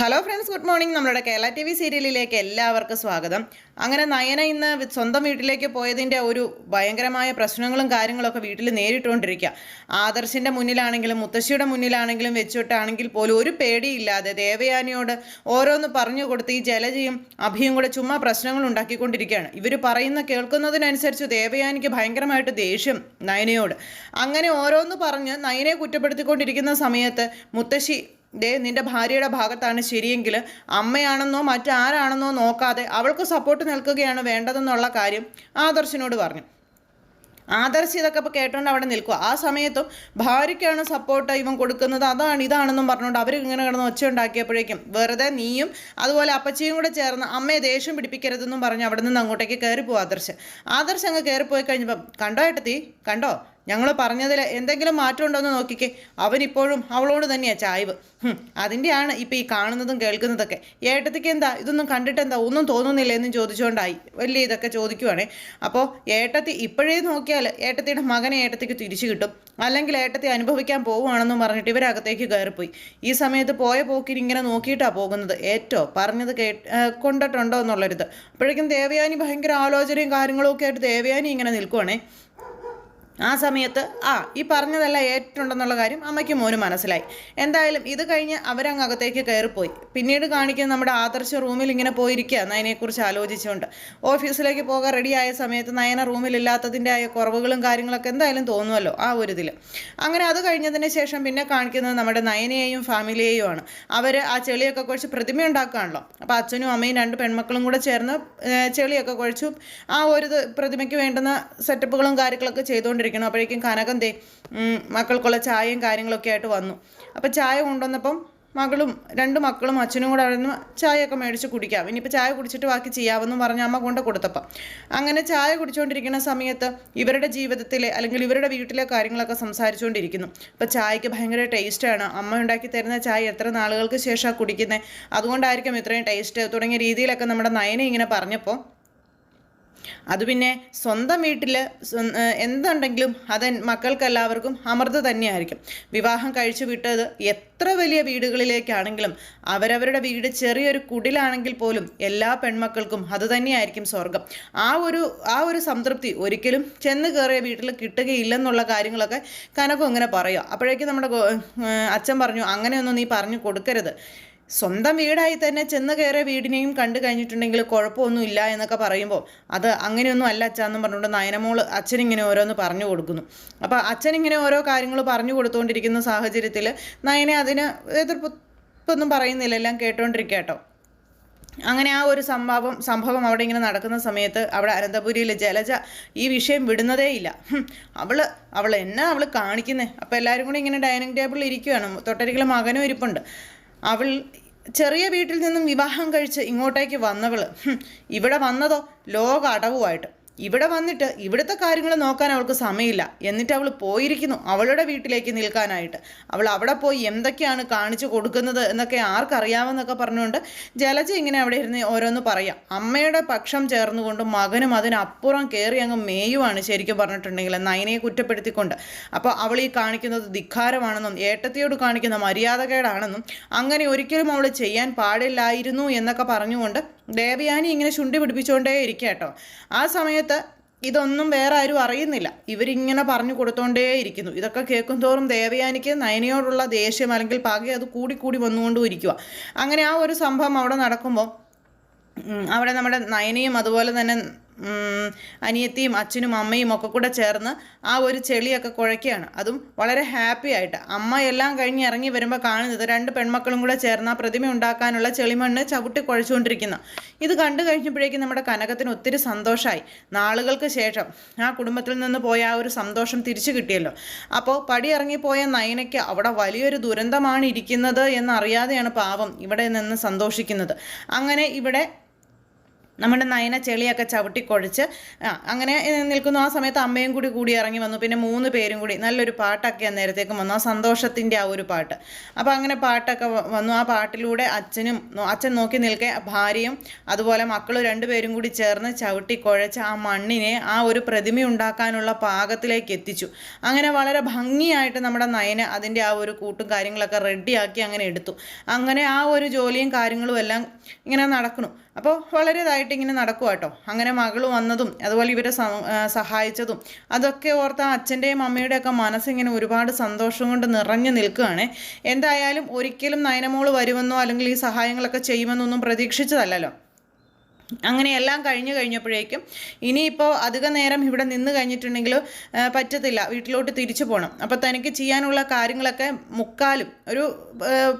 Hello friends, good morning. നമ്മുടെ Kerala T V സീരിയലിലേക്ക് എല്ലാവർക്കും സ്വാഗതം. അങ്ങനെ നയന ഇന്ന് സ്വന്തം വീട്ടിലേക്ക് പോയതിൻ്റെ ഒരു ഭയങ്കരമായ പ്രശ്നങ്ങളും കാര്യങ്ങളൊക്കെ വീട്ടിൽ നേരിട്ടുകൊണ്ടിരിക്കുക. ആദർശിൻ്റെ മുന്നിലാണെങ്കിലും മുത്തശ്ശിയുടെ മുന്നിലാണെങ്കിലും വെച്ചിട്ടാണെങ്കിൽ പോലും ഒരു പേടിയില്ലാതെ ദേവയാനിയോട് ഓരോന്ന് പറഞ്ഞു കൊടുത്ത് ഈ ജലജയും അഭിയും കൂടെ ചുമ്മാ പ്രശ്നങ്ങൾ ഉണ്ടാക്കിക്കൊണ്ടിരിക്കുകയാണ്. ഇവർ പറയുന്ന കേൾക്കുന്നതിനനുസരിച്ച് ദേവയാനിക്ക് ഭയങ്കരമായിട്ട് ദേഷ്യം നയനയോട്. അങ്ങനെ ഓരോന്ന് പറഞ്ഞ് നയനയെ കുറ്റപ്പെടുത്തിക്കൊണ്ടിരിക്കുന്ന സമയത്ത് മുത്തശ്ശി നിന്റെ ഭാര്യയുടെ ഭാഗത്താണ് ശരിയെങ്കിൽ അമ്മയാണെന്നോ മറ്റാരാണെന്നോ നോക്കാതെ അവൾക്ക് സപ്പോർട്ട് നിൽക്കുകയാണ് വേണ്ടതെന്നുള്ള കാര്യം ആദർശിനോട് പറഞ്ഞു. ആദർശ് ഇതൊക്കെ ഇപ്പോൾ കേട്ടോണ്ട് അവിടെ നിൽക്കുക. ആ സമയത്തും ഭാര്യയ്ക്കാണ് സപ്പോർട്ട് ഇവൻ കൊടുക്കുന്നത്, അതാണ് ഇതാണെന്നും പറഞ്ഞുകൊണ്ട് അവർ ഇങ്ങനെ കിടന്ന് ഒച്ച ഉണ്ടാക്കിയപ്പോഴേക്കും വെറുതെ നീയും അതുപോലെ അപ്പച്ചിയും കൂടെ ചേർന്ന് അമ്മയെ ദേഷ്യം പിടിപ്പിക്കരുതെന്നും പറഞ്ഞ് അവിടെ നിന്ന് അങ്ങോട്ടേക്ക് കയറിപ്പോവും ആദർശ് അങ്ങ് കയറിപ്പോയി കഴിഞ്ഞപ്പം കണ്ടോ ഏട്ടത്തി, കണ്ടോ ഞങ്ങൾ പറഞ്ഞതിൽ എന്തെങ്കിലും മാറ്റം ഉണ്ടോ എന്ന് നോക്കിക്കേ, അവനിപ്പോഴും അവളോട് തന്നെയാണ് ചായ്വ്. അതിൻ്റെയാണ് ഇപ്പം ഈ കാണുന്നതും കേൾക്കുന്നതൊക്കെ. ഏട്ടത്തിക്ക് എന്താ ഇതൊന്നും കണ്ടിട്ട് എന്താ ഒന്നും തോന്നുന്നില്ല എന്ന് ചോദിച്ചുകൊണ്ടായി വലിയ ഇതൊക്കെ ചോദിക്കുവാണേ. അപ്പോൾ ഏട്ടത്തി ഇപ്പോഴേ നോക്കിയാൽ ഏട്ടത്തിയുടെ മകനെ ഏട്ടത്തിക്ക് തിരിച്ചു കിട്ടും, അല്ലെങ്കിൽ ഏട്ടത്തി അനുഭവിക്കാൻ പോവുകയാണെന്നും പറഞ്ഞിട്ട് ഇവരകത്തേക്ക് കയറിപ്പോയി. ഈ സമയത്ത് പോയ പോക്കിന് ഇങ്ങനെ നോക്കിയിട്ടാണ് പോകുന്നത്. പറഞ്ഞത് കൊണ്ടിട്ടുണ്ടോ എന്നുള്ളൊരിത്. അപ്പോഴേക്കും ദേവയാനി ഭയങ്കര ആലോചനയും കാര്യങ്ങളും ഒക്കെ ആയിട്ട് ദേവയാനി ഇങ്ങനെ നിൽക്കുവാണേ. ആ സമയത്ത് ഈ പറഞ്ഞതല്ല ഏറ്റുണ്ടെന്നുള്ള കാര്യം അമ്മയ്ക്ക് മോന് മനസ്സിലായി. എന്തായാലും ഇത് കഴിഞ്ഞ് അവരങ്ങ് അകത്തേക്ക് കയറിപ്പോയി. പിന്നീട് കാണിക്കുന്ന നമ്മുടെ ആദർശ റൂമിൽ ഇങ്ങനെ പോയിരിക്കുക നയനെക്കുറിച്ച് ആലോചിച്ചുകൊണ്ട്. ഓഫീസിലേക്ക് പോകാൻ റെഡിയായ സമയത്ത് നയന റൂമിലില്ലാത്തതിൻ്റെ ആയ കുറവുകളും കാര്യങ്ങളൊക്കെ എന്തായാലും തോന്നുമല്ലോ ആ ഒരു ഇതിൽ. അങ്ങനെ അത് കഴിഞ്ഞതിന് ശേഷം പിന്നെ കാണിക്കുന്നത് നമ്മുടെ നയനയെയും ഫാമിലിയെയും ആണ്. അവർ ആ ചെളിയൊക്കെ കുഴച്ച് പ്രതിമ ഉണ്ടാക്കുകയാണല്ലോ. അപ്പോൾ അച്ഛനും അമ്മയും രണ്ട് പെൺമക്കളും കൂടെ ചേർന്ന് ചെളിയൊക്കെ കുഴച്ചു ആ ഒരു പ്രതിമയ്ക്ക് വേണ്ടുന്ന സെറ്റപ്പുകളും കാര്യങ്ങളൊക്കെ ചെയ്തുകൊണ്ടിരിക്കും. അപ്പോഴേക്കും കനകം മക്കൾക്കുള്ള ചായയും കാര്യങ്ങളൊക്കെ ആയിട്ട് വന്നു. അപ്പം ചായ കൊണ്ടുവന്നപ്പം രണ്ട് മക്കളും അച്ഛനും കൂടെ അവിടെ നിന്ന് ചായയൊക്കെ മേടിച്ച് കുടിക്കാം, ഇനിയിപ്പോൾ ചായ കുടിച്ചിട്ട് ബാക്കി ചെയ്യാമെന്നും പറഞ്ഞ് അമ്മ കൊണ്ട് കൊടുത്തപ്പം അങ്ങനെ ചായ കുടിച്ചുകൊണ്ടിരിക്കുന്ന സമയത്ത് ഇവരുടെ ജീവിതത്തിലെ അല്ലെങ്കിൽ ഇവരുടെ വീട്ടിലെ കാര്യങ്ങളൊക്കെ സംസാരിച്ചുകൊണ്ടിരിക്കുന്നു. അപ്പോൾ ചായക്ക് ഭയങ്കര ടേസ്റ്റാണ്, അമ്മ ഉണ്ടാക്കി തരുന്ന ചായ എത്ര നാളുകൾക്ക് ശേഷമാണ് കുടിക്കുന്നത്, അതുകൊണ്ടായിരിക്കും ഇത്രയും ടേസ്റ്റ് തുടങ്ങിയ രീതിയിലൊക്കെ നമ്മുടെ നയന ഇങ്ങനെ പറഞ്ഞപ്പോൾ അത് പിന്നെ സ്വന്തം വീട്ടിൽ എന്തുണ്ടെങ്കിലും അത് മക്കൾക്കെല്ലാവർക്കും അമൃത് തന്നെയായിരിക്കും. വിവാഹം കഴിച്ചു വിട്ടത് എത്ര വലിയ വീടുകളിലേക്കാണെങ്കിലും അവരവരുടെ വീട് ചെറിയൊരു കുടിലാണെങ്കിൽ പോലും എല്ലാ പെൺമക്കൾക്കും അത് തന്നെയായിരിക്കും സ്വർഗം. ആ ഒരു സംതൃപ്തി ഒരിക്കലും ചെന്ന് കയറിയ വീട്ടിൽ കിട്ടുകയില്ലെന്നുള്ള കാര്യങ്ങളൊക്കെ കനകം ഇങ്ങനെ പറയുക. അപ്പോഴേക്കും നമ്മുടെ അച്ഛൻ പറഞ്ഞു, അങ്ങനെയൊന്നും നീ പറഞ്ഞു കൊടുക്കരുത്, സ്വന്തം വീടായി തന്നെ ചെന്ന് കയറിയ വീടിനെയും കണ്ടു കഴിഞ്ഞിട്ടുണ്ടെങ്കിൽ കുഴപ്പമൊന്നും ഇല്ല എന്നൊക്കെ പറയുമ്പോൾ അത് അങ്ങനെയൊന്നും അല്ല അച്ഛാന്നും പറഞ്ഞുകൊണ്ട് നയനമോള് അച്ഛനിങ്ങനെ ഓരോന്ന് പറഞ്ഞു കൊടുക്കുന്നു. അപ്പോൾ അച്ഛനിങ്ങനെ ഓരോ കാര്യങ്ങൾ പറഞ്ഞു കൊടുത്തുകൊണ്ടിരിക്കുന്ന സാഹചര്യത്തിൽ നയനെ അതിന് എതിർപ്പൊന്നും പറയുന്നില്ല, എല്ലാം കേട്ടോണ്ടിരിക്കട്ടോ. അങ്ങനെ ആ ഒരു സംഭവം അവിടെ ഇങ്ങനെ നടക്കുന്ന സമയത്ത് അവിടെ അനന്തപുരിയിൽ ജലജ ഈ വിഷയം വിടുന്നതേയില്ല. അവൾ എന്നാ അവൾ കാണിക്കുന്നത്. അപ്പോൾ എല്ലാവരും കൂടി ഇങ്ങനെ ഡൈനിങ് ടേബിളിൽ ഇരിക്കുകയാണ്. തൊട്ടരികിൽ മകനും ഇരിപ്പുണ്ട്. അവൾ ചെറിയ വീട്ടിൽ നിന്നും വിവാഹം കഴിച്ച് ഇങ്ങോട്ടേക്ക് വന്നവൾ ഇവിടെ വന്നതോ ലോക അടവുമായിട്ട്. ഇവിടെ വന്നിട്ട് ഇവിടുത്തെ കാര്യങ്ങൾ നോക്കാൻ അവൾക്ക് സമയമില്ല. എന്നിട്ട് അവൾ പോയിരിക്കുന്നു അവളുടെ വീട്ടിലേക്ക് നിൽക്കാനായിട്ട്. അവൾ അവിടെ പോയി എന്തൊക്കെയാണ് കാണിച്ചു കൊടുക്കുന്നത് എന്നൊക്കെ ആർക്കറിയാമെന്നൊക്കെ പറഞ്ഞുകൊണ്ട് ജലജ ഇങ്ങനെ അവിടെ ഇരുന്ന് ഓരോന്ന് പറയാം. അമ്മയുടെ പക്ഷം ചേർന്നുകൊണ്ട് മകനും അതിനപ്പുറം കയറി അങ്ങ് മേയുവാണ് ശരിക്കും പറഞ്ഞിട്ടുണ്ടെങ്കിൽ നയനയെ കുറ്റപ്പെടുത്തിക്കൊണ്ട്. അപ്പോൾ അവൾ ഈ കാണിക്കുന്നത് ധിക്കാരമാണെന്നും ഏട്ടത്തിയോട് കാണിക്കുന്ന മര്യാദകേടാണെന്നും അങ്ങനെ ഒരിക്കലും അവൾ ചെയ്യാൻ പാടില്ലായിരുന്നു എന്നൊക്കെ പറഞ്ഞുകൊണ്ട് ദേവയാനി ഇങ്ങനെ ചുണ്ടി പിടിപ്പിച്ചുകൊണ്ടേ ഇരിക്കുക കേട്ടോ. ആ സമയത്ത് ഇതൊന്നും വേറെ ആരും അറിയുന്നില്ല, ഇവരിങ്ങനെ പറഞ്ഞു കൊടുത്തോണ്ടേ ഇരിക്കുന്നു. ഇതൊക്കെ കേൾക്കും തോറും ദേവയാനിക്ക് നയനയോടുള്ള ദേഷ്യം അല്ലെങ്കിൽ പക അത് കൂടി വന്നുകൊണ്ടും ഇരിക്കുക. അങ്ങനെ ആ ഒരു സംഭവം അവിടെ നടക്കുമ്പോൾ അവിടെ നമ്മുടെ നയനയും അതുപോലെ തന്നെ അനിയത്തിയും അച്ഛനും അമ്മയും ഒക്കെ കൂടെ ചേർന്ന് ആ ഒരു ചെളിയൊക്കെ കുഴയ്ക്കുകയാണ്. അതും വളരെ ഹാപ്പി ആയിട്ട്. അമ്മ എല്ലാം കഴിഞ്ഞ് ഇറങ്ങി വരുമ്പോൾ കാണുന്നത് രണ്ട് പെൺമക്കളും കൂടെ ചേർന്ന് ആ പ്രതിമ ഉണ്ടാക്കാനുള്ള ചെളിമണ്ണ് ചവിട്ടി കുഴച്ചുകൊണ്ടിരിക്കുന്ന ഇത് കണ്ടു കഴിഞ്ഞപ്പോഴേക്കും നമ്മുടെ കനകത്തിന് ഒത്തിരി സന്തോഷമായി. നാളുകൾക്ക് ശേഷം ആ കുടുംബത്തിൽ നിന്ന് പോയ ആ ഒരു സന്തോഷം തിരിച്ചു കിട്ടിയല്ലോ. അപ്പോൾ പടി ഇറങ്ങിപ്പോയ നയനയ്ക്ക് അവിടെ വലിയൊരു ദുരന്തമാണ് ഇരിക്കുന്നത് എന്നറിയാതെയാണ് പാവം ഇവിടെ നിന്ന് സന്തോഷിക്കുന്നത്. അങ്ങനെ ഇവിടെ നമ്മുടെ നയന ചെളിയൊക്കെ ചവിട്ടിക്കൊഴിച്ച് അങ്ങനെ നിൽക്കുന്നു. ആ സമയത്ത് അമ്മയും കൂടി ഇറങ്ങി വന്നു. പിന്നെ 3 പേരും കൂടി നല്ലൊരു പാട്ടൊക്കെ അന്നേരത്തേക്കും വന്നു, ആ സന്തോഷത്തിൻ്റെ ആ ഒരു പാട്ട്. അപ്പോൾ അങ്ങനെ പാട്ടൊക്കെ വന്നു. ആ പാട്ടിലൂടെ അച്ഛൻ നോക്കി നിൽക്കെ ഭാര്യയും അതുപോലെ മക്കൾ 2 പേരും കൂടി ചേർന്ന് ചവിട്ടിക്കുഴച്ച് ആ മണ്ണിനെ ആ ഒരു പ്രതിമ ഉണ്ടാക്കാനുള്ള പാകത്തിലേക്ക് എത്തിച്ചു. അങ്ങനെ വളരെ ഭംഗിയായിട്ട് നമ്മുടെ നയന അതിൻ്റെ ആ ഒരു കൂട്ടും കാര്യങ്ങളൊക്കെ റെഡിയാക്കി അങ്ങനെ എടുത്തു. അങ്ങനെ ആ ഒരു ജോലിയും കാര്യങ്ങളും എല്ലാം ഇങ്ങനെ നടക്കുന്നു. അപ്പോൾ വളരെതായിട്ട് ഇങ്ങനെ നടക്കുക കേട്ടോ. അങ്ങനെ മകൾ വന്നതും അതുപോലെ ഇവരെ സഹായിച്ചതും അതൊക്കെ ഓർത്ത് അച്ഛൻ്റെയും അമ്മയുടെയൊക്കെ മനസ്സിങ്ങനെ ഒരുപാട് സന്തോഷം കൊണ്ട് നിറഞ്ഞു നിൽക്കുകയാണ്. എന്തായാലും ഒരിക്കലും നയനമോള് വരുമെന്നോ അല്ലെങ്കിൽ ഈ സഹായങ്ങളൊക്കെ ചെയ്യുമെന്നൊന്നും പ്രതീക്ഷിച്ചതല്ലല്ലോ. അങ്ങനെ എല്ലാം കഴിഞ്ഞപ്പോഴേക്കും ഇനിയിപ്പോൾ അധിക നേരം ഇവിടെ നിന്ന് കഴിഞ്ഞിട്ടുണ്ടെങ്കിൽ പറ്റത്തില്ല, വീട്ടിലോട്ട് തിരിച്ചു പോകണം. അപ്പോൾ തനിക്ക് ചെയ്യാനുള്ള കാര്യങ്ങളൊക്കെ ഒരു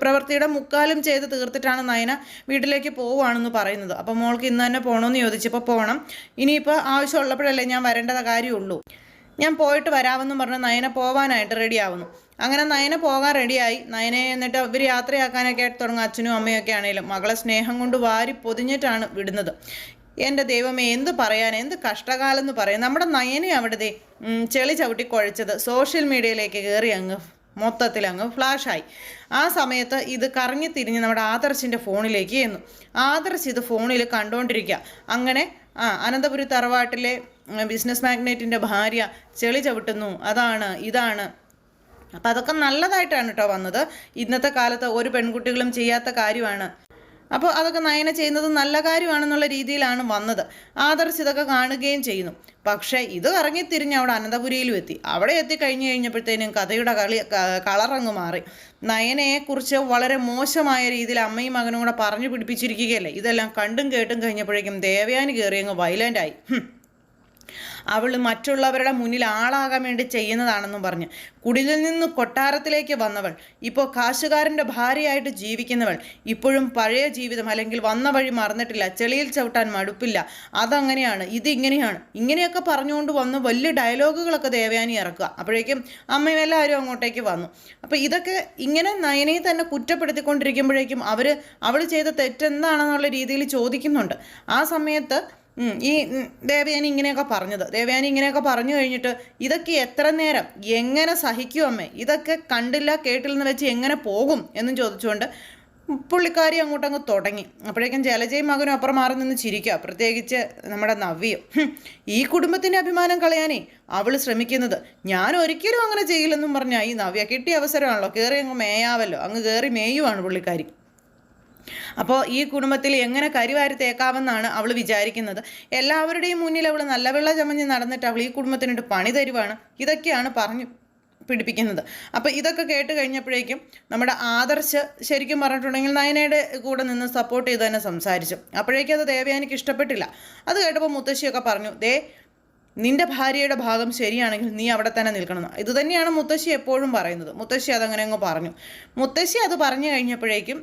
പ്രവൃത്തിയുടെ മുക്കാലും ചെയ്ത് തീർത്തിട്ടാണ് നയന വീട്ടിലേക്ക് പോവുകയാണെന്ന് പറയുന്നത്. അപ്പോൾ മോൾക്ക് ഇന്ന് തന്നെ പോകണമെന്ന് ചോദിച്ചപ്പോൾ പോകണം, ഇനിയിപ്പോൾ ആവശ്യമുള്ളപ്പോഴല്ലേ ഞാൻ വരേണ്ടത് കാര്യമുള്ളൂ, ഞാൻ പോയിട്ട് വരാമെന്നും പറഞ്ഞ് നയന പോകാനായിട്ട് റെഡിയാവുന്നു. അങ്ങനെ നയന പോകാൻ റെഡിയായി. നയനെ എന്നിട്ട് ഇവർ യാത്രയാക്കാനൊക്കെ ആയിട്ട് തുടങ്ങും. അച്ഛനും അമ്മയൊക്കെ ആണെങ്കിലും മകളെ സ്നേഹം കൊണ്ട് വാരി പൊതിഞ്ഞിട്ടാണ് വിടുന്നത്. എൻ്റെ ദൈവമേ, എന്ത് പറയാൻ, എന്ത് കഷ്ടകാലം എന്ന് പറയാം. നമ്മുടെ നയനെ അവിടുത്തെ ചെളി ചവിട്ടി കുഴച്ചത് സോഷ്യൽ മീഡിയയിലേക്ക് കയറി മൊത്തത്തിൽ ഫ്ലാഷായി. ആ സമയത്ത് ഇത് കറങ്ങി തിരിഞ്ഞ് നമ്മുടെ ആദർശിൻ്റെ ഫോണിലേക്ക് ചെന്നു. ആദർശ് ഇത് ഫോണിൽ കണ്ടുകൊണ്ടിരിക്കുക. അങ്ങനെ അനന്തപുരി തറവാട്ടിലെ ബിസിനസ് മാഗ്നേറ്റിൻ്റെ ഭാര്യ ചെളി ചവിട്ടുന്നു, അതാണ് ഇതാണ്. അപ്പം അതൊക്കെ നല്ലതായിട്ടാണ് കേട്ടോ വന്നത്. ഇന്നത്തെ കാലത്ത് ഒരു പെൺകുട്ടികളും ചെയ്യാത്ത കാര്യമാണ്. അപ്പോൾ അതൊക്കെ നയന ചെയ്യുന്നത് നല്ല കാര്യമാണെന്നുള്ള രീതിയിലാണ് വന്നത്. ആദർശ് ഇതൊക്കെ കാണുകയും ചെയ്യുന്നു. പക്ഷേ ഇത് ഇറങ്ങിത്തിരിഞ്ഞ് അവിടെ അനന്തപുരിയിലും എത്തി. അവിടെ എത്തിക്കഴിഞ്ഞപ്പോഴത്തേനും കഥയുടെ കളറങ്ങ് മാറി. നയനയെക്കുറിച്ച് വളരെ മോശമായ രീതിയിൽ അമ്മയും മകനും കൂടെ പറഞ്ഞു പിടിപ്പിച്ചിരിക്കുകയല്ലേ. ഇതെല്ലാം കണ്ടും കേട്ടും കഴിഞ്ഞപ്പോഴേക്കും ദേവയാനി കയറി അങ്ങ് വയലൻ്റായി. അവൾ മറ്റുള്ളവരുടെ മുന്നിൽ ആളാകാൻ വേണ്ടി ചെയ്യുന്നതാണെന്നും പറഞ്ഞ് കുടിലിൽ നിന്ന് കൊട്ടാരത്തിലേക്ക് വന്നവൾ, ഇപ്പോൾ കാശുകാരൻ്റെ ഭാര്യയായിട്ട് ജീവിക്കുന്നവൾ, ഇപ്പോഴും പഴയ ജീവിതം അല്ലെങ്കിൽ വന്ന വഴി മറന്നിട്ടില്ല, ചെളിയിൽ ചവിട്ടാൻ മടുപ്പില്ല, അതങ്ങനെയാണ്, ഇതിങ്ങനെയാണ്, ഇങ്ങനെയൊക്കെ പറഞ്ഞുകൊണ്ട് വന്ന് വലിയ ഡയലോഗുകളൊക്കെ ദേവയാനി ഇറക്കുക. അപ്പോഴേക്കും അമ്മയും എല്ലാവരും അങ്ങോട്ടേക്ക് വന്നു. അപ്പോൾ ഇതൊക്കെ ഇങ്ങനെ നയനയെ തന്നെ കുറ്റപ്പെടുത്തിക്കൊണ്ടിരിക്കുമ്പോഴേക്കും അവൾ ചെയ്ത തെറ്റെന്താണെന്നുള്ള രീതിയിൽ ചോദിക്കുന്നുണ്ട്. ആ സമയത്ത് ഈ ദേവയാനി ഇങ്ങനെയൊക്കെ പറഞ്ഞു കഴിഞ്ഞിട്ട് ഇതൊക്കെ എത്ര നേരം എങ്ങനെ സഹിക്കും അമ്മേ, ഇതൊക്കെ കണ്ടില്ല കേട്ടില്ലെന്ന് വെച്ച് എങ്ങനെ പോകും എന്നും ചോദിച്ചുകൊണ്ട് പുള്ളിക്കാരി അങ്ങോട്ടങ്ങ് തുടങ്ങി. അപ്പോഴേക്കും ജലജയും മകനും അപ്പുറം മാറി നിന്ന് ചിരിക്കുക, പ്രത്യേകിച്ച് നമ്മുടെ നവ്യയും. ഈ കുടുംബത്തിൻ്റെ അഭിമാനം കളയാനേ അവൾ ശ്രമിക്കുന്നത്, ഞാൻ ഒരിക്കലും അങ്ങനെ ചെയ്യില്ലെന്നും പറഞ്ഞാൽ ഈ നവ്യ കിട്ടിയ അവസരമാണല്ലോ, കയറി അങ്ങ് മേയാവല്ലോ, അങ്ങ് കയറി മേയുവാണ് പുള്ളിക്കാരി. അപ്പോൾ ഈ കുടുംബത്തിൽ എങ്ങനെ കരിവാരി തേക്കാമെന്നാണ് അവൾ വിചാരിക്കുന്നത്. എല്ലാവരുടെയും മുന്നിൽ അവൾ നല്ല വെള്ള ചമഞ്ഞ് നടന്നിട്ട് അവൾ ഈ കുടുംബത്തിനിട്ട് പണി തരുവാണ്. ഇതൊക്കെയാണ് പറഞ്ഞു പിടിപ്പിക്കുന്നത്. അപ്പോൾ ഇതൊക്കെ കേട്ട് കഴിഞ്ഞപ്പോഴേക്കും നമ്മുടെ ആദർശ് ശരിക്കും പറഞ്ഞിട്ടുണ്ടെങ്കിൽ നയനയുടെ കൂടെ നിന്ന് സപ്പോർട്ട് ചെയ്ത് തന്നെ സംസാരിച്ചു. അപ്പോഴേക്കും അത് ദേവയാനിക്ക് ഇഷ്ടപ്പെട്ടില്ല. അത് കേട്ടപ്പോൾ മുത്തശ്ശിയൊക്കെ പറഞ്ഞു, നിന്റെ ഭാര്യയുടെ ഭാഗം ശരിയാണെങ്കിൽ നീ അവിടെ തന്നെ നിൽക്കണം. ഇത് തന്നെയാണ് മുത്തശ്ശി എപ്പോഴും പറയുന്നത്. മുത്തശ്ശി അതങ്ങനെ അങ്ങ് പറഞ്ഞു. മുത്തശ്ശി അത് പറഞ്ഞു കഴിഞ്ഞപ്പോഴേക്കും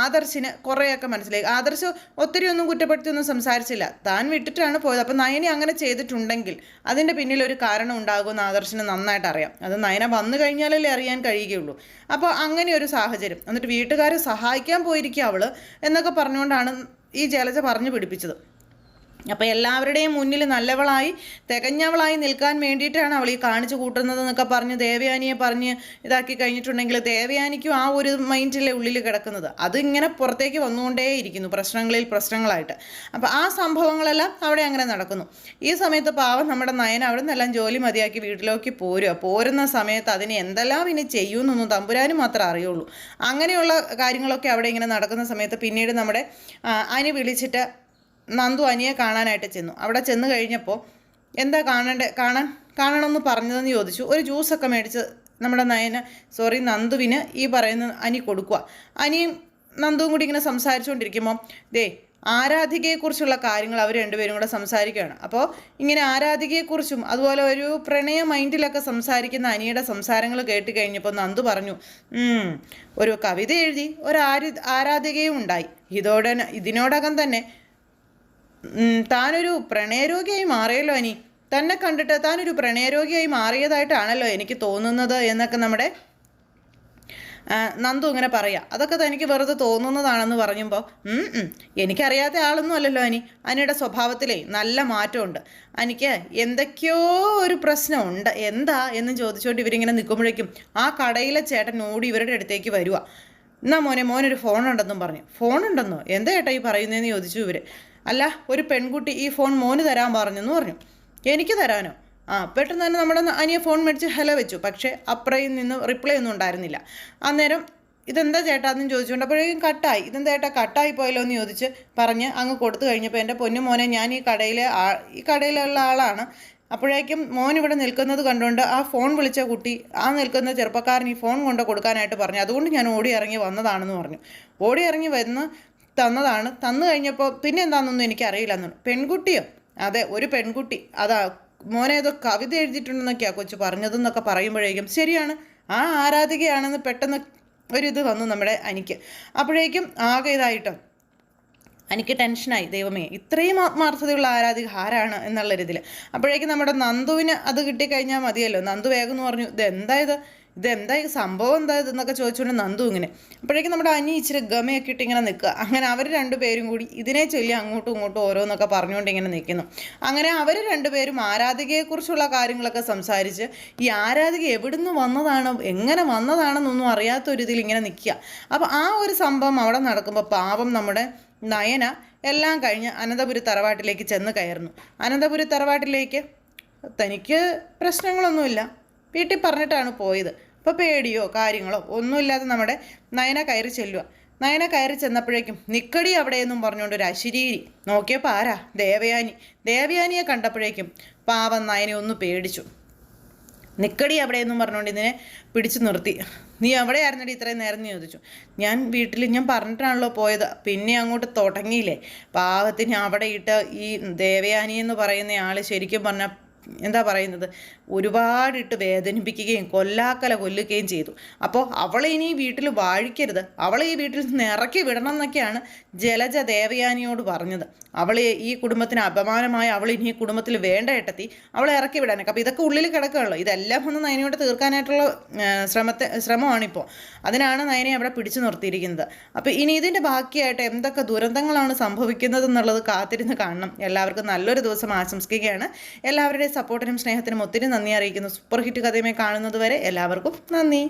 ആദർശിന് കുറേയൊക്കെ മനസ്സിലായി. ആദർശ് ഒത്തിരി ഒന്നും കുറ്റപ്പെടുത്തിയൊന്നും സംസാരിച്ചില്ല, താൻ വിട്ടിട്ടാണ് പോയത്. അപ്പം നയനെ അങ്ങനെ ചെയ്തിട്ടുണ്ടെങ്കിൽ അതിൻ്റെ പിന്നിലൊരു കാരണം ഉണ്ടാകുമെന്ന് ആദർശിന് നന്നായിട്ട് അറിയാം. അത് നയന വന്നു കഴിഞ്ഞാലല്ലേ അറിയാൻ കഴിയുകയുള്ളൂ. അപ്പോൾ അങ്ങനെ ഒരു സാഹചര്യം, എന്നിട്ട് വീട്ടുകാരെ സഹായിക്കാൻ പോയിരിക്കുക അവൾ എന്നൊക്കെ പറഞ്ഞുകൊണ്ടാണ് ഈ ജലജ പറഞ്ഞു പിടിപ്പിച്ചത്. അപ്പോൾ എല്ലാവരുടെയും മുന്നിൽ നല്ലവളായി തികഞ്ഞവളായി നിൽക്കാൻ വേണ്ടിയിട്ടാണ് അവൾ ഈ കാണിച്ചു കൂട്ടുന്നതെന്നൊക്കെ പറഞ്ഞ് ദേവയാനിയെ പറഞ്ഞ് ഇതാക്കി കഴിഞ്ഞിട്ടുണ്ടെങ്കിൽ ദേവയാനിക്കും ആ ഒരു മൈൻഡിലെ ഉള്ളിൽ കിടക്കുന്നത് അത് ഇങ്ങനെ പുറത്തേക്ക് വന്നുകൊണ്ടേയിരിക്കുന്നു, പ്രശ്നങ്ങളായിട്ട്. അപ്പോൾ ആ സംഭവങ്ങളെല്ലാം അവിടെ അങ്ങനെ നടക്കുന്നു. ഈ സമയത്ത് പാവം നമ്മുടെ നയന അവിടെ നിന്നെല്ലാം ജോലി മതിയാക്കി വീട്ടിലേക്ക് പോരുന്ന സമയത്ത് അതിന് എന്തെല്ലാം ഇനി ചെയ്യുമെന്നൊന്നും തമ്പുരാനും മാത്രമേ അറിയുള്ളൂ. അങ്ങനെയുള്ള കാര്യങ്ങളൊക്കെ അവിടെ ഇങ്ങനെ നടക്കുന്ന സമയത്ത് പിന്നീട് നമ്മുടെ അനി വിളിച്ചിട്ട് നന്ദു അനിയെ കാണാനായിട്ട് ചെന്നു. അവിടെ ചെന്ന് കഴിഞ്ഞപ്പോൾ എന്താ കാണണമെന്ന് പറഞ്ഞതെന്ന് ചോദിച്ചു. ഒരു ജ്യൂസൊക്കെ മേടിച്ച് നമ്മുടെ നന്ദുവിന് ഈ പറയുന്ന അനി കൊടുക്കുക. അനിയും നന്ദുവും കൂടി ഇങ്ങനെ സംസാരിച്ചുകൊണ്ടിരിക്കുമ്പോൾ ആരാധികയെക്കുറിച്ചുള്ള കാര്യങ്ങൾ അവർ രണ്ടുപേരും കൂടെ സംസാരിക്കുകയാണ്. അപ്പോൾ ഇങ്ങനെ ആരാധികയെക്കുറിച്ചും അതുപോലെ ഒരു പ്രണയ മൈൻഡിലൊക്കെ സംസാരിക്കുന്ന അനിയുടെ സംസാരങ്ങൾ കേട്ട് കഴിഞ്ഞപ്പോൾ നന്ദു പറഞ്ഞു, ഒരു കവിത എഴുതി ഒരു ആരാധികയും ഉണ്ടായി. ഇതിനോടകം തന്നെ താനൊരു പ്രണയരോഗിയായി മാറിയല്ലോ അനി, തന്നെ കണ്ടിട്ട് താനൊരു പ്രണയരോഗിയായി മാറിയതായിട്ടാണല്ലോ എനിക്ക് തോന്നുന്നത് എന്നൊക്കെ നമ്മുടെ നന്ദു ഇങ്ങനെ പറയാം. അതൊക്കെ തനിക്ക് വെറുതെ തോന്നുന്നതാണെന്ന് പറയുമ്പോൾ എനിക്കറിയാത്ത ആളൊന്നും അല്ലല്ലോ അനിയുടെ സ്വഭാവത്തിലേ നല്ല മാറ്റമുണ്ട്. എനിക്ക് എന്തൊക്കെയോ ഒരു പ്രശ്നമുണ്ട്, എന്താ എന്ന് ചോദിച്ചുകൊണ്ട് ഇവരിങ്ങനെ നിൽക്കുമ്പോഴേക്കും ആ കടയിലെ ചേട്ടൻ ഓടി ഇവരുടെ അടുത്തേക്ക് വരുക. എന്നാ മോനൊരു ഫോണുണ്ടെന്നും പറഞ്ഞു. ഫോണുണ്ടെന്നോ? എന്താ ചേട്ടാ ഈ പറയുന്നതെന്ന് ചോദിച്ചു ഇവർ. അല്ല, ഒരു പെൺകുട്ടി ഈ ഫോൺ മോന് തരാൻ പറഞ്ഞെന്ന് പറഞ്ഞു. എനിക്ക് തരാനോ? പെട്ടെന്ന് തന്നെ നമ്മുടെ അനിയെ ഫോൺ മേടിച്ച് ഹലോ വെച്ചു. പക്ഷേ അപ്പുറയിൽ നിന്ന് റിപ്ലൈ ഒന്നും ഉണ്ടായിരുന്നില്ല. അന്നേരം ഇതെന്താ ചേട്ടാ എന്നും ചോദിച്ചുകൊണ്ട് അപ്പോഴേക്കും കട്ടായി. ഇതെന്താ ചേട്ടാ കട്ടായി പോയല്ലോ എന്ന് ചോദിച്ച് പറഞ്ഞ് അങ്ങ് കൊടുത്തു കഴിഞ്ഞപ്പോൾ എൻ്റെ പൊന്നു മോനെ, ഞാൻ ഈ കടയിലുള്ള ആളാണ്. അപ്പോഴേക്കും മോൻ ഇവിടെ നിൽക്കുന്നത് കണ്ടുകൊണ്ട് ആ ഫോൺ വിളിച്ച കുട്ടി, ആ നിൽക്കുന്ന ചെറുപ്പക്കാരൻ ഈ ഫോൺ കൊണ്ട് കൊടുക്കാനായിട്ട് പറഞ്ഞു. അതുകൊണ്ട് ഞാൻ ഓടി ഇറങ്ങി വന്നതാണെന്ന് പറഞ്ഞു. ഓടി ഇറങ്ങി വന്ന് തന്നതാണ്. തന്നു കഴിഞ്ഞപ്പോൾ പിന്നെ എന്താണെന്നൊന്നും എനിക്കറിയില്ലെന്നു. പെൺകുട്ടിയോ? അതെ, ഒരു പെൺകുട്ടി. അതാ മോനെ ഏതോ കവിത എഴുതിയിട്ടുണ്ടെന്നൊക്കെയാണ് കൊച്ചു പറഞ്ഞതെന്നൊക്കെ പറയുമ്പോഴേക്കും ശരിയാണ്, ആ ആരാധികയാണെന്ന് പെട്ടെന്ന് ഒരിത് വന്നു നമ്മുടെ അനിക്ക്. അപ്പോഴേക്കും ആകെ ഇതായിട്ടോ എനിക്ക് ടെൻഷനായി. ദൈവമേ, ഇത്രയും ആത്മാർത്ഥതയുള്ള ആരാധിക ആരാണ് എന്നുള്ളൊരിതിൽ. അപ്പോഴേക്കും നമ്മുടെ നന്ദുവിന് അത് കിട്ടിക്കഴിഞ്ഞാൽ മതിയല്ലോ. നന്ദു വേഗം എന്ന് പറഞ്ഞു, ഇതെന്താ ഈ സംഭവം എന്താ ഇതെന്നൊക്കെ ചോദിച്ചുകൊണ്ട് നന്ദു ഇങ്ങനെ. അപ്പോഴേക്കും നമ്മുടെ അനി ഇച്ചിരി ഗമയൊക്കെ ഇട്ട് ഇങ്ങനെ നിൽക്കുക. അങ്ങനെ അവർ രണ്ടുപേരും കൂടി ഇതിനെ ചൊല്ലി അങ്ങോട്ടും ഇങ്ങോട്ടും ഓരോന്നൊക്കെ പറഞ്ഞുകൊണ്ട് ഇങ്ങനെ നിൽക്കുന്നു. അങ്ങനെ അവർ രണ്ടുപേരും ആരാധികയെക്കുറിച്ചുള്ള കാര്യങ്ങളൊക്കെ സംസാരിച്ച് ഈ ആരാധിക എവിടുന്ന് വന്നതാണ്, എങ്ങനെ വന്നതാണെന്നൊന്നും അറിയാത്തൊരിതിൽ ഇങ്ങനെ നിൽക്കുക. അപ്പോൾ ആ ഒരു സംഭവം അവിടെ നടക്കുമ്പോൾ പാവം നമ്മുടെ നയന എല്ലാം കഴിഞ്ഞ് അനന്തപുരി തറവാട്ടിലേക്ക് ചെന്ന് കയറുന്നു. അനന്തപുരി തറവാട്ടിലേക്ക് തനിക്ക് പ്രശ്നങ്ങളൊന്നുമില്ല, വീട്ടിൽ പറഞ്ഞിട്ടാണ് പോയത്. അപ്പോൾ പേടിയോ കാര്യങ്ങളോ ഒന്നുമില്ലാതെ നമ്മുടെ നയന കയറി ചെല്ലുക. നയന കയറി ചെന്നപ്പോഴേക്കും നിക്കടി അവിടെയെന്നും പറഞ്ഞുകൊണ്ട് ഒരു അശരീരി. നോക്കിയപ്പോൾ ആരാ? ദേവയാനിയെ കണ്ടപ്പോഴേക്കും പാവം നയനെ ഒന്ന് പേടിച്ചു. നിക്കടി അവിടെയെന്നും പറഞ്ഞുകൊണ്ട് ഇതിനെ പിടിച്ചു നിർത്തി. നീ എവിടെയായിരുന്നടി ഇത്രയും നേരം എന്ന് ചോദിച്ചു. ഞാൻ വീട്ടിൽ, ഞാൻ പറഞ്ഞിട്ടാണല്ലോ പോയത്. പിന്നെ അങ്ങോട്ട് തുടങ്ങിയില്ലേ പാവത്തിന്. അവിടെ ഇട്ട് ഈ ദേവയാനി എന്ന് പറയുന്ന ആൾ ശരിക്കും പറഞ്ഞാൽ എന്താ പറയുന്നത്, ഒരുപാടിട്ട് വേദനിപ്പിക്കുകയും കൊല്ലുകയും ചെയ്തു. അപ്പോൾ അവളെ ഇനി ഈ വീട്ടിൽ വാഴിക്കരുത്, അവളെ ഈ വീട്ടിൽ നിന്ന് ഇറക്കി വിടണം എന്നൊക്കെയാണ് ജലജ ദേവയാനിയോട് പറഞ്ഞത്. അവളെ ഈ കുടുംബത്തിന് അപമാനമായ അവൾ ഇനി ഈ കുടുംബത്തിൽ വേണ്ട ഏട്ടത്തി, അവളെ ഇറക്കി വിടാനൊക്കെ. അപ്പോൾ ഇതൊക്കെ ഉള്ളിൽ കിടക്കുകയുള്ളൂ. ഇതെല്ലാം ഒന്ന് നയനയോട് തീർക്കാനായിട്ടുള്ള ശ്രമമാണിപ്പോൾ. അതിനാണ് നയനെ അവിടെ പിടിച്ചു നിർത്തിയിരിക്കുന്നത്. അപ്പോൾ ഇനി ഇതിൻ്റെ ബാക്കിയായിട്ട് എന്തൊക്കെ ദുരന്തങ്ങളാണ് സംഭവിക്കുന്നത് എന്നുള്ളത് കാത്തിരുന്ന് കാണണം. എല്ലാവർക്കും നല്ലൊരു ദിവസം ആശംസിക്കുകയാണ്. എല്ലാവരുടെയും സപ്പോർട്ടിനും സ്നേഹത്തിനും ഒത്തിരി നന്ദി അറിയിക്കുന്നു. സൂപ്പർ ഹിറ്റ് കഥയുമായി കാണുന്നത് വരെ എല്ലാവർക്കും നന്ദി.